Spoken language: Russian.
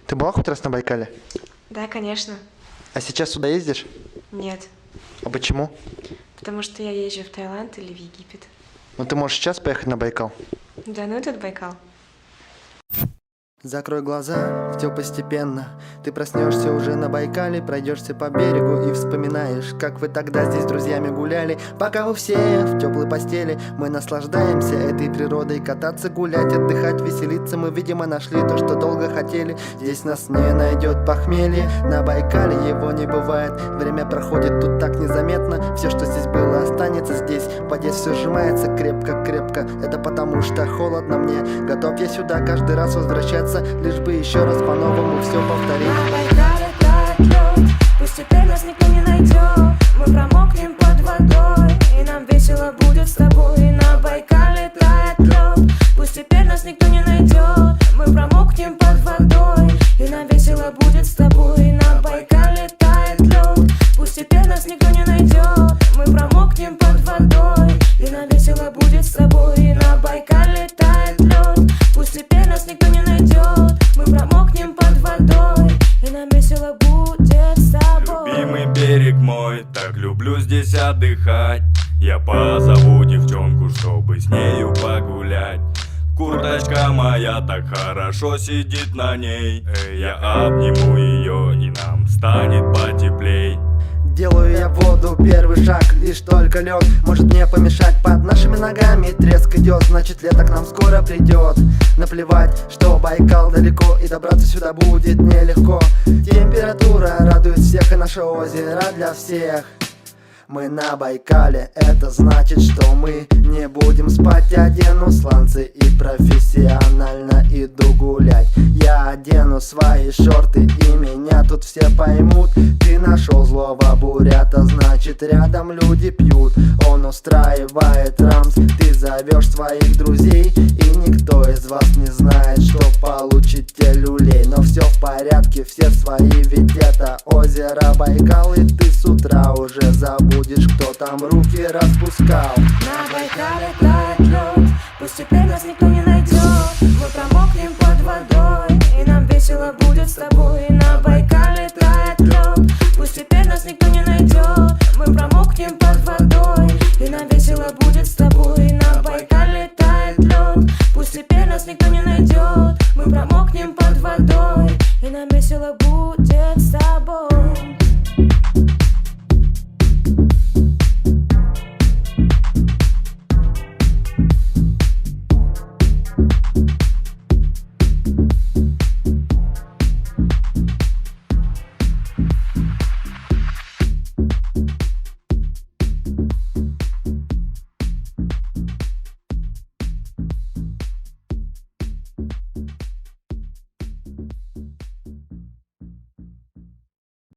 Ты была хоть раз на Байкале? Да, конечно. А сейчас сюда ездишь? Нет. А почему? Потому что я езжу в Таиланд или в Египет. Ну ты можешь сейчас поехать на Байкал. Да ну этот Байкал. Закрой глаза, все постепенно. Ты проснешься уже на Байкале, пройдешься по берегу и вспоминаешь, как вы тогда здесь с друзьями гуляли. Пока вы все в теплой постели, мы наслаждаемся этой природой. Кататься, гулять, отдыхать, веселиться. Мы, видимо, нашли то, что долго хотели. Здесь нас не найдет похмелье, на Байкале его не бывает. Время проходит тут так незаметно. Все, что здесь было, останется здесь. В воде все сжимается крепко-крепко. Это потому что холодно мне. Готов я сюда каждый раз возвращаться, лишь бы еще раз по-новому все повторить. На Байкале тает лед, пусть теперь нас никто не найдет. Мы промокнем под водой, и нам весело будет с тобой. На Байкале тает лед, пусть теперь нас никто не найдет. Мы промокнем под водой, и нам весело будет с тобой. На Байкале тает лед, пусть теперь нас никто не найдет. Мы промокнем под водой, и нам весело будет с тобой. На Байкале тает лед, пусть теперь нас никто не найдет. Мы промокнем под водой, и нам весело будет с тобой. Любимый берег мой, так люблю здесь отдыхать. Я позову девчонку, чтобы с нею погулять. Курточка моя так хорошо сидит на ней. Я обниму ее, и нам станет потеплей. Делаю я в воду первый шаг, лишь только лед может мне помешать. Под нашими ногами треск идет, значит лето к нам скоро придет. Наплевать, что Байкал далеко, и добраться сюда будет нелегко. Температура радует всех, и наше озеро для всех. Мы на Байкале, это значит, что мы не будем спать. Одену сланцы и профессионально иду гулять. Я одену свои шорты, и меня тут все поймут. Ты нашел злого бурята, значит рядом люди пьют. Он устраивает рамс, ты зовешь своих друзей, и никто из вас не знает, что получите люлей. Но все в порядке, все свои, ведь это озеро Байкал. И ты с утра уже забудешь, кто там руки распускал. На Байкале тает лед, пусть теперь нас никто не найдет. Мы промокнем под водой, и нам весело будет с тобой.